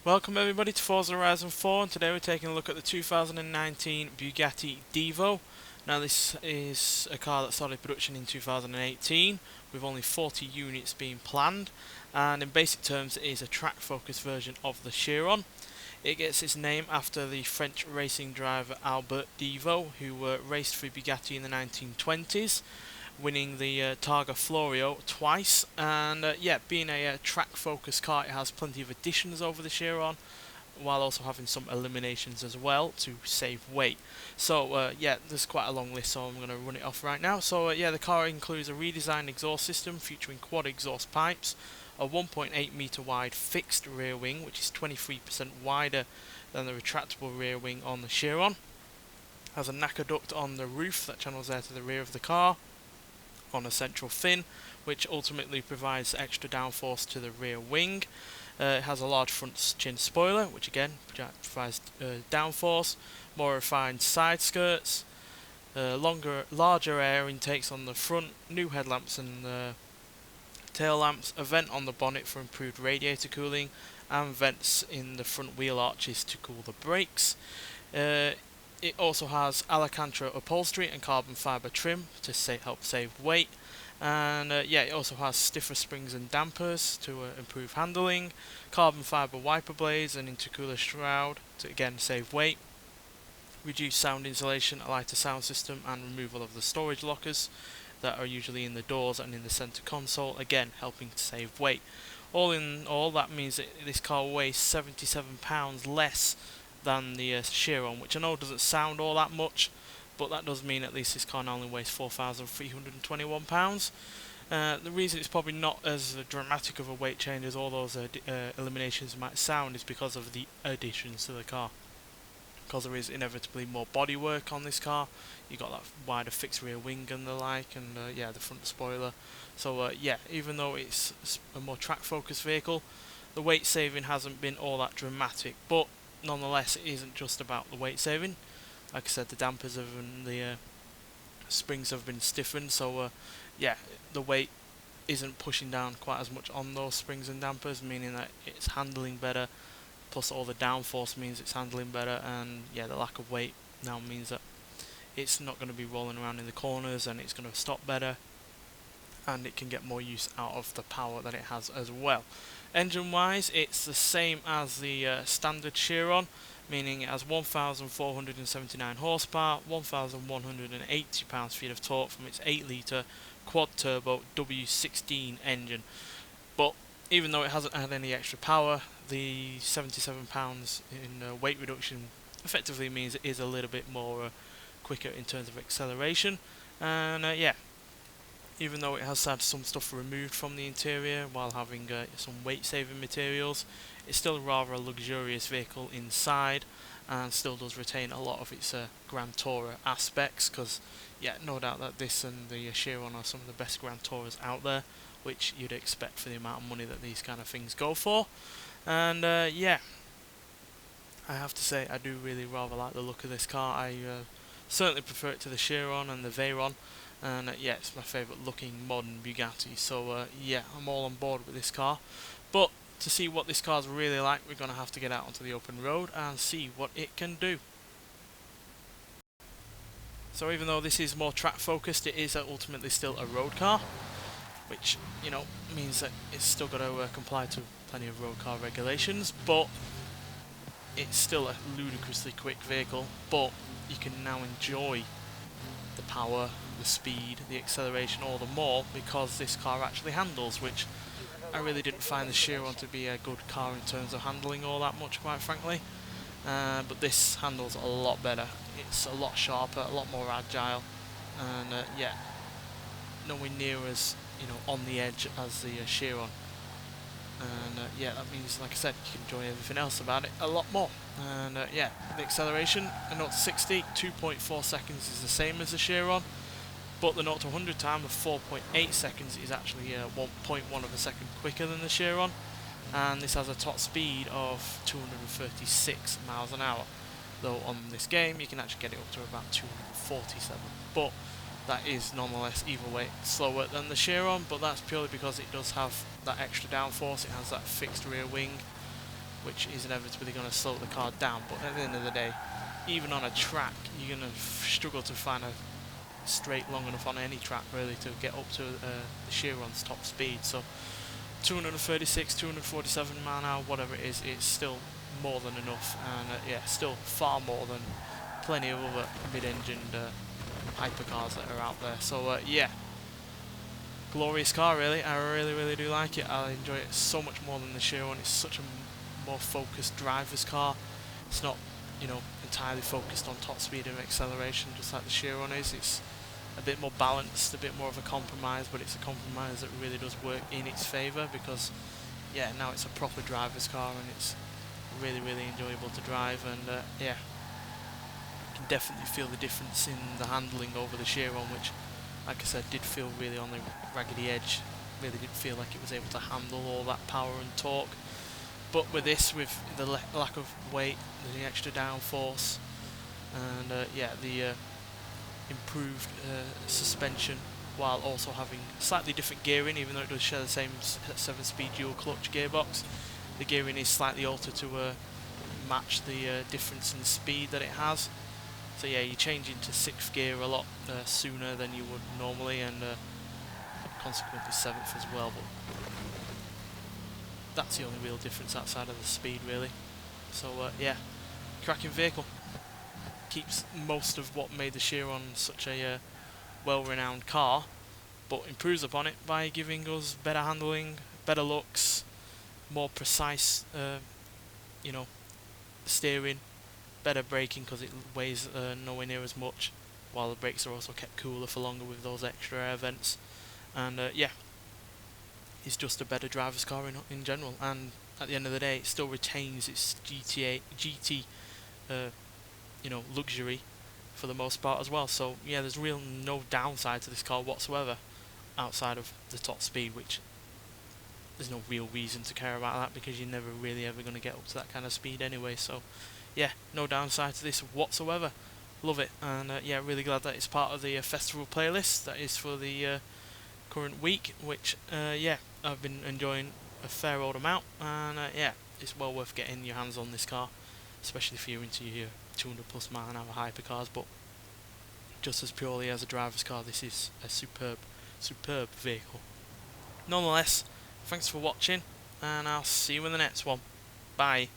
Welcome everybody to Forza Horizon 4, and today we're taking a look at the 2019 Bugatti Divo. Now this is a car that started production in 2018 with only 40 units being planned, and in basic terms it is a track-focused version of the Chiron. It gets its name after the French racing driver Albert Divo, who raced for Bugatti in the 1920s, winning the Targa Florio twice. And being a track-focused car, it has plenty of additions over the Chiron, while also having some eliminations as well to save weight. So there's quite a long list, so I'm going to run it off right now. So the car includes a redesigned exhaust system featuring quad exhaust pipes, a 1.8 meter wide fixed rear wing, which is 23% wider than the retractable rear wing on the Chiron. Has a NACA duct on the roof that channels air to the rear of the car on a central fin, which ultimately provides extra downforce to the rear wing. It has a large front chin spoiler, which again provides downforce, more refined side skirts, larger air intakes on the front, new headlamps and tail lamps, a vent on the bonnet for improved radiator cooling, and vents in the front wheel arches to cool the brakes. It also has Alcantara upholstery and carbon fibre trim to help save weight, and it also has stiffer springs and dampers to improve handling, carbon fibre wiper blades and intercooler shroud to again save weight, reduced sound insulation, a lighter sound system, and removal of the storage lockers that are usually in the doors and in the centre console, again helping to save weight. All in all, that means that this car weighs 77 pounds less than the Chiron, which I know doesn't sound all that much, but that does mean at least this car only weighs 4,321 pounds. The reason it's probably not as dramatic of a weight change as all those eliminations might sound is because of the additions to the car. Because there is inevitably more bodywork on this car. You got that wider fixed rear wing and the like, and the front spoiler. So even though it's a more track-focused vehicle, the weight saving hasn't been all that dramatic, but nonetheless it isn't just about the weight saving. Like I said, the dampers and the springs have been stiffened, so the weight isn't pushing down quite as much on those springs and dampers, meaning that it's handling better, plus all the downforce means it's handling better, and the lack of weight now means that it's not going to be rolling around in the corners, and it's going to stop better, and it can get more use out of the power that it has as well. Engine wise, it's the same as the standard Chiron, meaning it has 1,479 horsepower, 1,180 pounds-feet of torque from its 8 litre quad turbo W16 engine. But even though it hasn't had any extra power, the 77 pounds in weight reduction effectively means it is a little bit more quicker in terms of acceleration. And even though it has had some stuff removed from the interior while having some weight saving materials, it's still rather a luxurious vehicle inside, and still does retain a lot of its Grand Tourer aspects, because no doubt that this and the Chiron are some of the best Grand Tourers out there, which you'd expect for the amount of money that these kind of things go for. And I have to say I do really rather like the look of this car. I certainly prefer it to the Chiron and the Veyron, and it's my favourite looking modern Bugatti, so I'm all on board with this car. But to see what this car's really like, we're going to have to get out onto the open road and see what it can do. So even though this is more track focused, it is ultimately still a road car, which means that it's still got to comply to plenty of road car regulations, but it's still a ludicrously quick vehicle. But you can now enjoy the power, the speed, the acceleration all the more because this car actually handles, which I really didn't find the Chiron to be a good car in terms of handling all that much, quite frankly. But this handles a lot better. It's a lot sharper, a lot more agile, and nowhere near as on the edge as the Chiron. And that means, like I said, you can enjoy everything else about it a lot more. And the acceleration, a 0 to 60, 2.4 seconds is the same as the Chiron, but the 0 to 100 time of 4.8 seconds is actually 1.1 of a second quicker than the Chiron, and this has a top speed of 236 miles an hour, though on this game you can actually get it up to about 247, but that is nonetheless either way slower than the Chiron, but that's purely because it does have that extra downforce. It has that fixed rear wing, which is inevitably going to slow the car down. But at the end of the day, even on a track, you're going to struggle to find a straight long enough on any track really to get up to the Chiron's top speed. So 236, 247 mile an hour, whatever it is, it's still more than enough, and yeah, still far more than plenty of other mid-engined hypercars that are out there. So yeah, glorious car really. I really do like it. I enjoy it so much more than the Chiron. It's such a more focused driver's car. It's not, you know, entirely focused on top speed and acceleration just like the Chiron is. It's a bit more balanced, a bit more of a compromise, but it's a compromise that really does work in its favour, because yeah, now it's a proper driver's car and it's really enjoyable to drive. And yeah, you can definitely feel the difference in the handling over the Chiron, which, like I said, did feel really on the raggedy edge. Really didn't feel like it was able to handle all that power and torque. But with this, with the lack of weight, the extra downforce, and yeah, the improved suspension, while also having slightly different gearing, even though it does share the same 7-speed dual clutch gearbox, the gearing is slightly altered to match the difference in speed that it has. So yeah, you change into 6th gear a lot sooner than you would normally, and consequently 7th as well, but that's the only real difference outside of the speed really. So yeah, cracking vehicle. Keeps most of what made the Chiron such a well-renowned car, but improves upon it by giving us better handling, better looks, more precise you know, steering, better braking because it weighs nowhere near as much, while the brakes are also kept cooler for longer with those extra air vents. And yeah, it's just a better driver's car in general, and at the end of the day it still retains its GT you know, luxury for the most part as well. So yeah, there's no downside to this car whatsoever outside of the top speed, which there's no real reason to care about that because you're never really ever going to get up to that kind of speed anyway. So yeah, no downside to this whatsoever. Love it, and yeah, really glad that it's part of the festival playlist that is for the current week, which yeah, I've been enjoying a fair old amount, and yeah, it's well worth getting your hands on this car, especially if you're into your 200 plus mile an hour hypercars. But just as purely as a driver's car, this is a superb vehicle. Nonetheless, thanks for watching, and I'll see you in the next one. Bye.